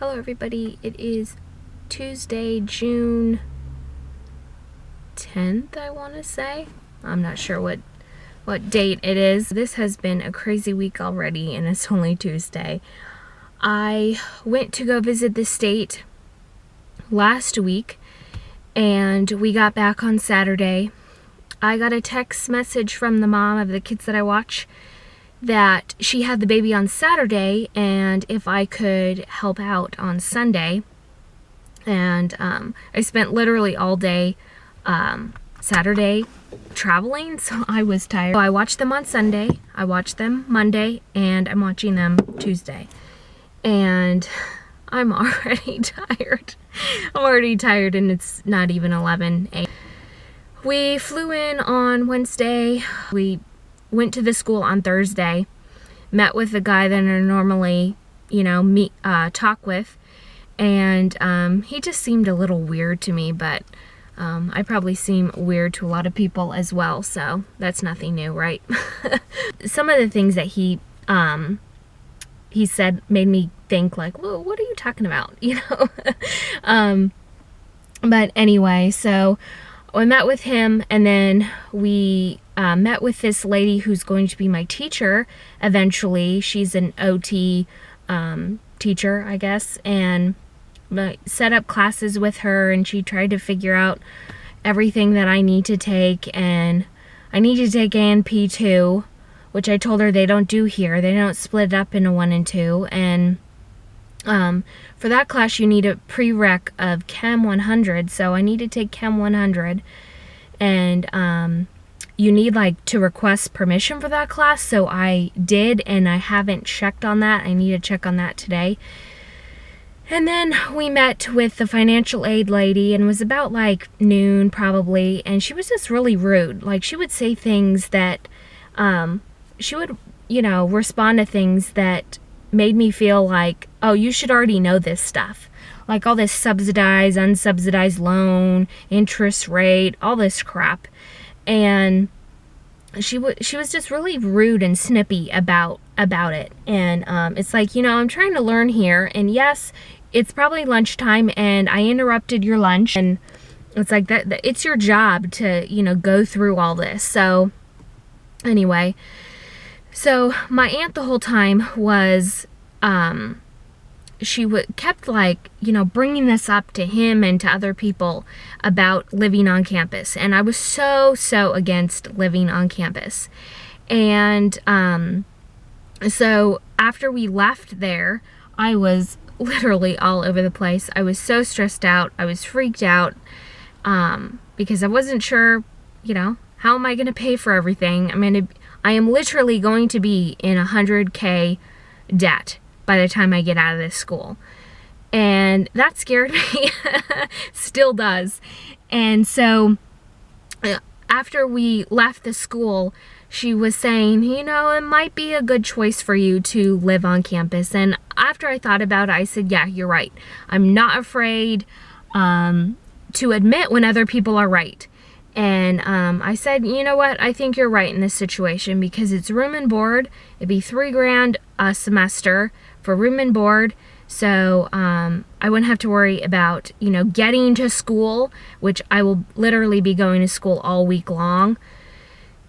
Hello everybody, it is Tuesday, June 10th, I want to say. I'm not sure what date it is. This has been a crazy week already and it's only Tuesday. I went to go visit the state last week and we got back on Saturday. I got a text message from the mom of the kids that I watch that she had the baby on Saturday and if I could help out on Sunday. And I spent literally all day Saturday traveling, so I was tired. So I watched them on Sunday, I watched them Monday, and I'm watching them Tuesday. And I'm already tired. I'm already tired and it's not even 11 a.m. We flew in on Wednesday. We went to the school on Thursday, met with the guy that I normally, talk with, and he just seemed a little weird to me, but I probably seem weird to a lot of people as well, so that's nothing new, right? Some of the things that he said made me think like, well, what are you talking about, but anyway, so I met with him, and then we met with this lady who's going to be my teacher eventually. She's an OT teacher, I guess, and set up classes with her, and she tried to figure out everything that I need to take, and I need to take ANP2, which I told her they don't do here. They don't split it up into 1 and 2, and for that class you need a prereq of Chem 100, so I need to take Chem 100, and you need to request permission for that class, so I did, and I haven't checked on that. I need to check on that today. And then we met with the financial aid lady, and it was about noon probably, and she was just really rude. She would say things that she would respond to things that made me feel like, oh, you should already know this stuff. All this subsidized, unsubsidized loan, interest rate, all this crap. And she was just really rude and snippy about it. And it's I'm trying to learn here, and yes, it's probably lunchtime and I interrupted your lunch, and it's like that it's your job to, go through all this. So anyway, so my aunt the whole time was, she kept bringing this up to him and to other people about living on campus. And I was so against living on campus. And so after we left there, I was literally all over the place. I was so stressed out. I was freaked out because I wasn't sure, how am I going to pay for everything? I am literally going to be in $100K debt by the time I get out of this school. And that scared me. Still does. And so after we left the school, she was saying, it might be a good choice for you to live on campus. And after I thought about it, I said, yeah, you're right. I'm not afraid to admit when other people are right. And I said, you know what, I think you're right in this situation, because it's room and board. It'd be $3,000 a semester for room and board. So I wouldn't have to worry about, getting to school, which I will literally be going to school all week long.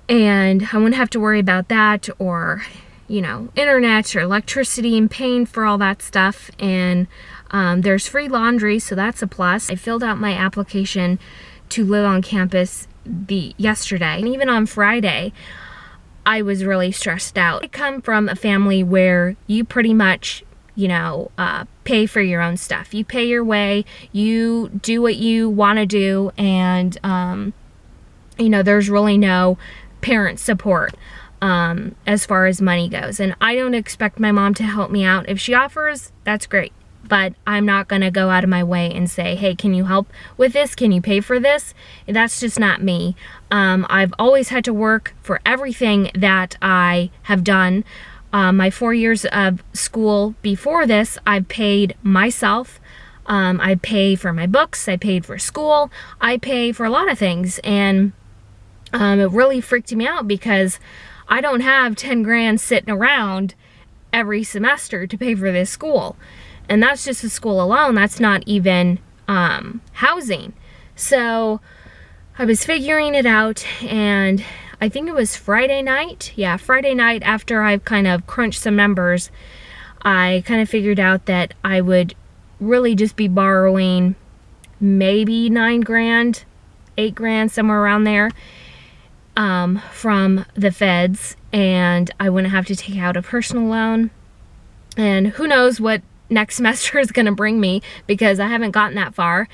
And I wouldn't have to worry about that, or, internet or electricity and paying for all that stuff. And there's free laundry, so that's a plus. I filled out my application to live on campus yesterday, and even on Friday I was really stressed out. I come from a family where you pretty much pay for your own stuff. You pay your way, you do what you want to do, and there's really no parent support as far as money goes. And I don't expect my mom to help me out. If she offers, that's great. But I'm not going to go out of my way and say, hey, can you help with this? Can you pay for this? That's just not me. I've always had to work for everything that I have done. My 4 years of school before this, I've paid myself. I pay for my books. I paid for school. I pay for a lot of things. And it really freaked me out because I don't have 10 grand sitting around every semester to pay for this school. And that's just the school alone. That's not even housing. So I was figuring it out, and I think it was Friday night. Yeah, Friday night, after I've kind of crunched some numbers, I kind of figured out that I would really just be borrowing maybe 9 grand, 8 grand, somewhere around there, from the feds, and I wouldn't have to take out a personal loan. And who knows what next semester is going to bring me, because I haven't gotten that far.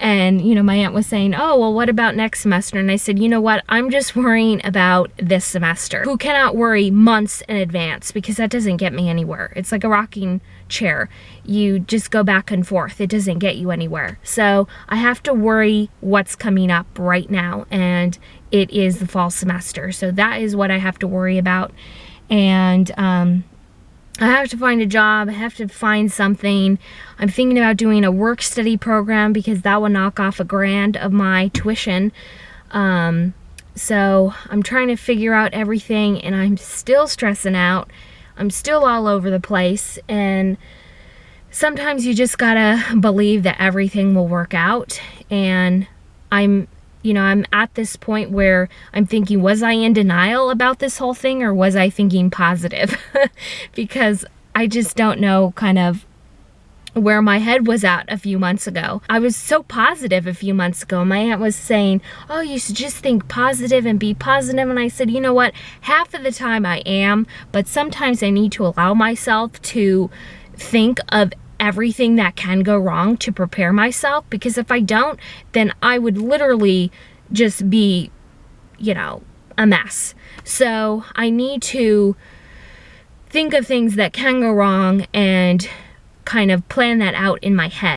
And, you know, my aunt was saying, oh, well, what about next semester? And I said, you know what? I'm just worrying about this semester. Who cannot worry months in advance, because that doesn't get me anywhere. It's like a rocking chair. You just go back and forth. It doesn't get you anywhere. So I have to worry what's coming up right now, and it is the fall semester. So that is what I have to worry about. And I have to find a job. I have to find something. I'm thinking about doing a work study program, because that will knock off $1 grand of my tuition. So I'm trying to figure out everything, and I'm still stressing out. I'm still all over the place, and sometimes you just gotta believe that everything will work out. And I'm at this point where I'm thinking, was I in denial about this whole thing, or was I thinking positive? Because I just don't know kind of where my head was at a few months ago. I was so positive a few months ago. My aunt was saying, oh, you should just think positive and be positive. And I said, you know what? Half of the time I am, but sometimes I need to allow myself to think of everything that can go wrong to prepare myself, because if I don't, then I would literally just be, a mess. So I need to think of things that can go wrong and kind of plan that out in my head.